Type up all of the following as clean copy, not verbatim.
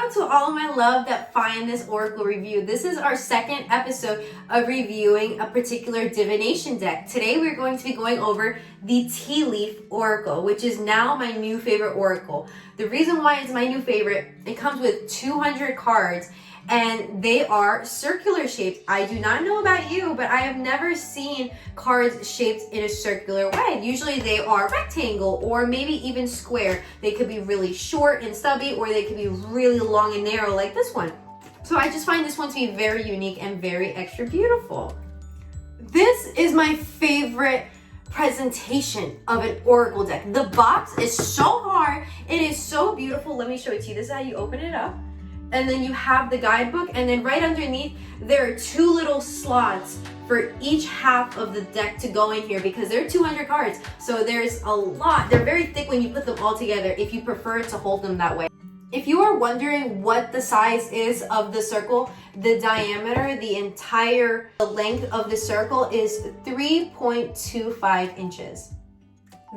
out to all of my love that find this oracle review. This is our second episode of reviewing a particular divination deck. Today we're going to be going over the Tea Leaf Oracle, which is now my new favorite oracle. The reason why it's my new favorite, it comes with 200 cards and they are circular shaped. I do not know about you, but I have never seen cards shaped in a circular way. Usually they are rectangle or maybe even square. They could be really short and stubby, or they could be really long and narrow like this one. So I just find this one to be very unique and very extra beautiful. This is my favorite presentation of an oracle deck. The box is so hard. It is so beautiful. Let me show it to you. This is how you open it up. And then you have the guidebook, and then right underneath there are two little slots for each half of the deck to go in here, because there are 200 cards, so there's a lot. They're very thick when you put them all together if you prefer to hold them that way. If you are wondering what the size is of the circle, the diameter, the entire length of the circle is 3.25 inches.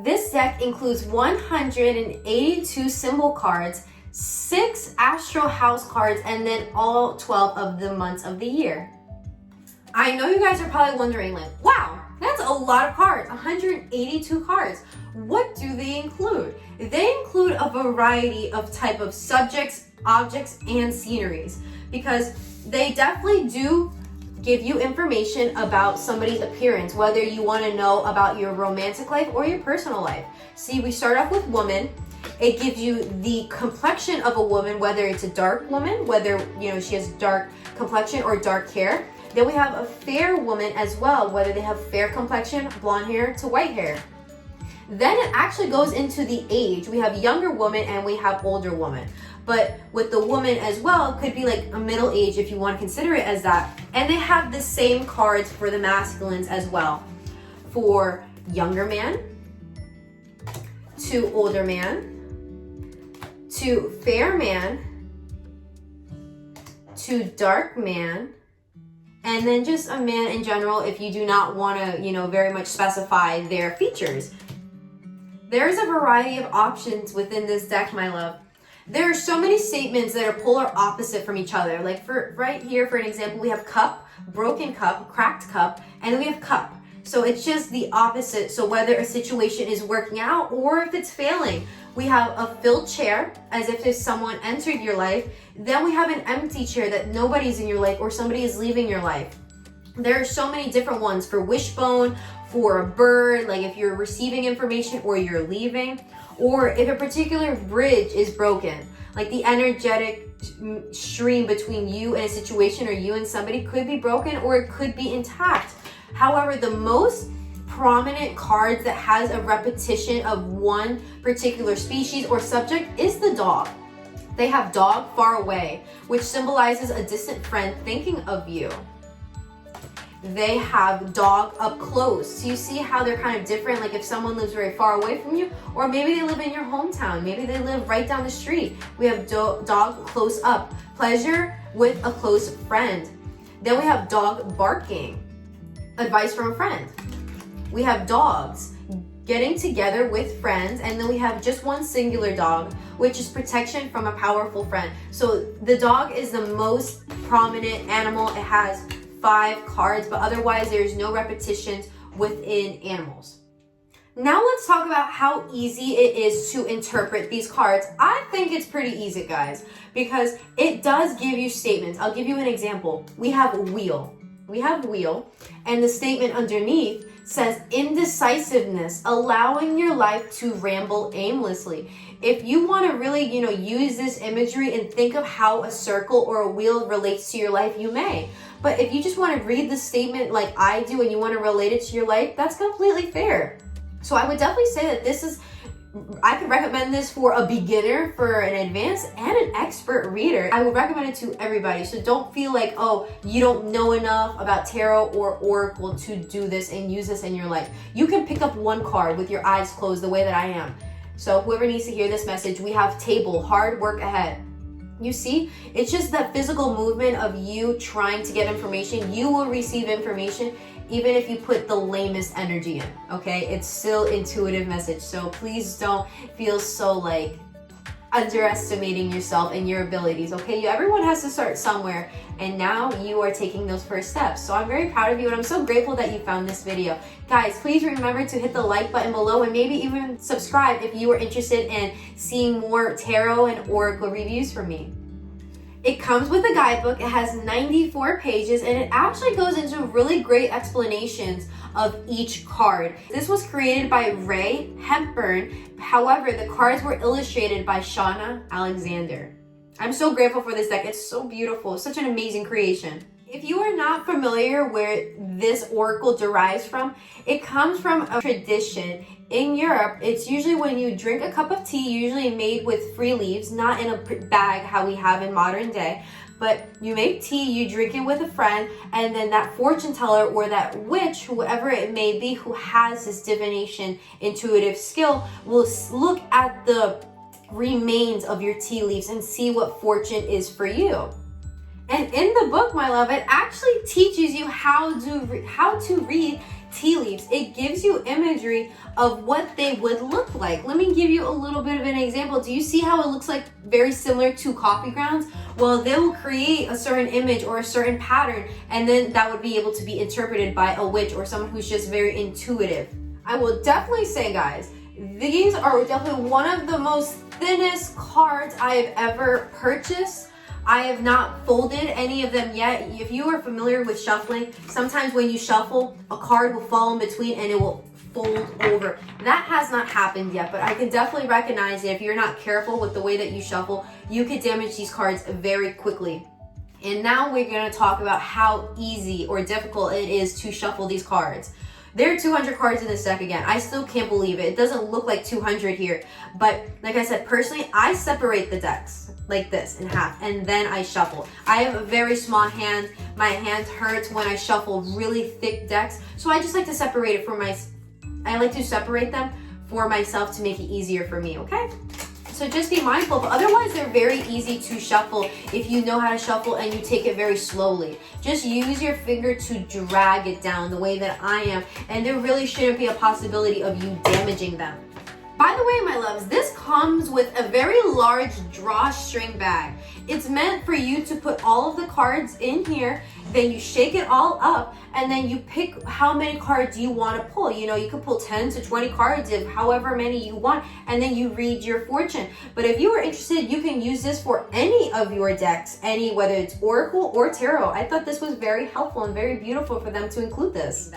This deck includes 182 symbol cards, 6 astro house cards, and then all 12 of the months of the year. I know you guys are probably wondering, like, wow, that's a lot of cards, 182 cards. What do they include? They include a variety of type of subjects, objects, and sceneries, because they definitely do give you information about somebody's appearance, whether you want to know about your romantic life or your personal life. See, we start off with woman. It gives you the complexion of a woman, whether it's a dark woman, whether she has dark complexion or dark hair. Then we have a fair woman as well, whether they have fair complexion, blonde hair to white hair. Then it actually goes into the age. We have younger woman and we have older woman. But with the woman as well, it could be like a middle age if you want to consider it as that. And they have the same cards for the masculines as well. For younger man, to older man, to fair man, to dark man, and then just a man in general if you do not want to, very much specify their features. There's a variety of options within this deck, my love. There are so many statements that are polar opposite from each other. Like for right here, for an example, we have cup, broken cup, cracked cup, and then we have cup. So it's just the opposite. So whether a situation is working out or if it's failing, we have a filled chair, as if there's someone entered your life. Then we have an empty chair, that nobody's in your life or somebody is leaving your life. There are so many different ones for wishbone, for a bird, like if you're receiving information or you're leaving, or if a particular bridge is broken, like the energetic stream between you and a situation or you and somebody could be broken or it could be intact. However, the most prominent cards that has a repetition of one particular species or subject is the dog. They have dog far away, which symbolizes a distant friend thinking of you. They have dog up close. So you see how they're kind of different, like if someone lives very far away from you, or maybe they live in your hometown, maybe they live right down the street. We have dog close up, pleasure with a close friend. Then we have dog barking, advice from a friend. We have dogs getting together with friends, and then we have just one singular dog, which is protection from a powerful friend. So the dog is the most prominent animal. It has 5 cards, but otherwise there's no repetitions within animals. Now let's talk about how easy it is to interpret these cards. I think it's pretty easy, guys, because it does give you statements. I'll give you an example. We have wheel. And the statement underneath says indecisiveness, allowing your life to ramble aimlessly. If you want to really, use this imagery and think of how a circle or a wheel relates to your life, you may. But if you just want to read the statement like I do and you want to relate it to your life, that's completely fair. So I would definitely say that I could recommend this for a beginner, for an advanced, and an expert reader. I would recommend it to everybody. So don't feel like, oh, you don't know enough about tarot or oracle to do this and use this in your life. You can pick up one card with your eyes closed the way that I am. So whoever needs to hear this message, we have table, hard work ahead. You see, it's just that physical movement of you trying to get information. You will receive information even if you put the lamest energy in, okay? It's still intuitive message. So please don't feel so like underestimating yourself and your abilities, okay? Everyone has to start somewhere, and now you are taking those first steps. So I'm very proud of you, and I'm so grateful that you found this video. Guys, please remember to hit the like button below and maybe even subscribe if you are interested in seeing more tarot and oracle reviews from me. It comes with a guidebook. It has 94 pages, and it actually goes into really great explanations of each card. This was created by Ray Hepburn. However, the cards were illustrated by Shauna Alexander. I'm so grateful for this deck. It's so beautiful. Such an amazing creation. If you are not familiar where this oracle derives from, it comes from a tradition. In Europe, it's usually when you drink a cup of tea, usually made with free leaves, not in a bag how we have in modern day, but you make tea, you drink it with a friend, and then that fortune teller or that witch, whoever it may be, who has this divination intuitive skill, will look at the remains of your tea leaves and see what fortune is for you. And in the book, my love, it actually teaches you how to read tea leaves. It gives you imagery of what they would look like. Let me give you a little bit of an example. Do you see how it looks like very similar to coffee grounds? Well, they will create a certain image or a certain pattern, and then that would be able to be interpreted by a witch or someone who's just very intuitive. I will definitely say, guys, these are definitely one of the most thinnest cards I have ever purchased. I have not folded any of them yet. If you are familiar with shuffling, sometimes when you shuffle, a card will fall in between and it will fold over. That has not happened yet, but I can definitely recognize that if you're not careful with the way that you shuffle, you could damage these cards very quickly. And now we're going to talk about how easy or difficult it is to shuffle these cards. There are 200 cards in this deck again. I still can't believe it. It doesn't look like 200 here. But like I said, personally, I separate the decks like this in half, and then I shuffle. I have a very small hand. My hand hurts when I shuffle really thick decks. So I just like to separate it I like to separate them for myself to make it easier for me, okay? So just be mindful, but otherwise they're very easy to shuffle if you know how to shuffle and you take it very slowly. Just use your finger to drag it down the way that I am, and there really shouldn't be a possibility of you damaging them. By the way, my loves, this comes with a very large drawstring bag. It's meant for you to put all of the cards in here, then you shake it all up, and then you pick how many cards you want to pull. You know, you can pull 10 to 20 cards, if however many you want, and then you read your fortune. But if you are interested, you can use this for any of your decks, whether it's Oracle or Tarot. I thought this was very helpful and very beautiful for them to include this.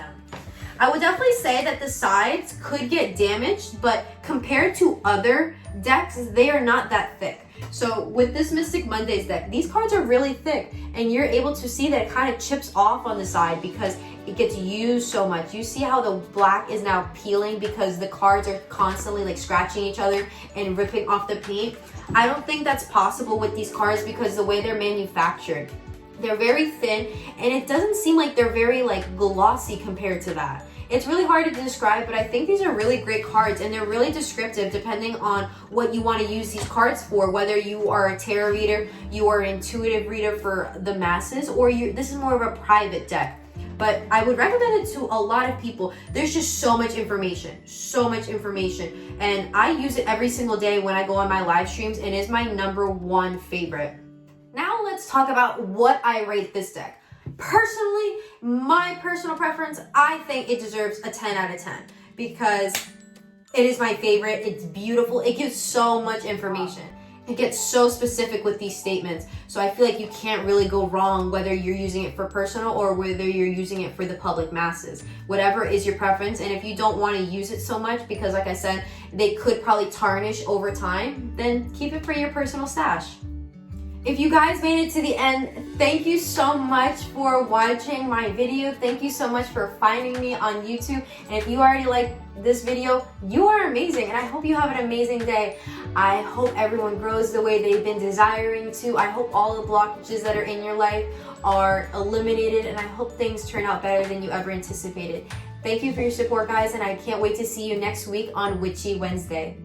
I would definitely say that the sides could get damaged, but compared to other decks, they are not that thick. So with this Mystic Mondays deck, these cards are really thick, and you're able to see that it kind of chips off on the side because it gets used so much. You see how the black is now peeling because the cards are constantly like scratching each other and ripping off the paint. I don't think that's possible with these cards because the way they're manufactured. They're very thin, and it doesn't seem like they're very like glossy compared to that. It's really hard to describe, but I think these are really great cards, and they're really descriptive depending on what you want to use these cards for, whether you are a tarot reader, you are an intuitive reader for the masses, or this is more of a private deck. But I would recommend it to a lot of people. There's just so much information, and I use it every single day when I go on my live streams, and it's my #1 favorite. Now let's talk about what I rate this deck. Personally, my personal preference, I think it deserves a 10 out of 10 because it is my favorite. It's beautiful. It gives so much information. It gets so specific with these statements. So I feel like you can't really go wrong whether you're using it for personal or whether you're using it for the public masses. Whatever is your preference. And if you don't want to use it so much because like I said, they could probably tarnish over time, then keep it for your personal stash. If you guys made it to the end, thank you so much for watching my video. Thank you so much for finding me on YouTube. And if you already liked this video, you are amazing. And I hope you have an amazing day. I hope everyone grows the way they've been desiring to. I hope all the blockages that are in your life are eliminated. And I hope things turn out better than you ever anticipated. Thank you for your support, guys. And I can't wait to see you next week on Witchy Wednesday.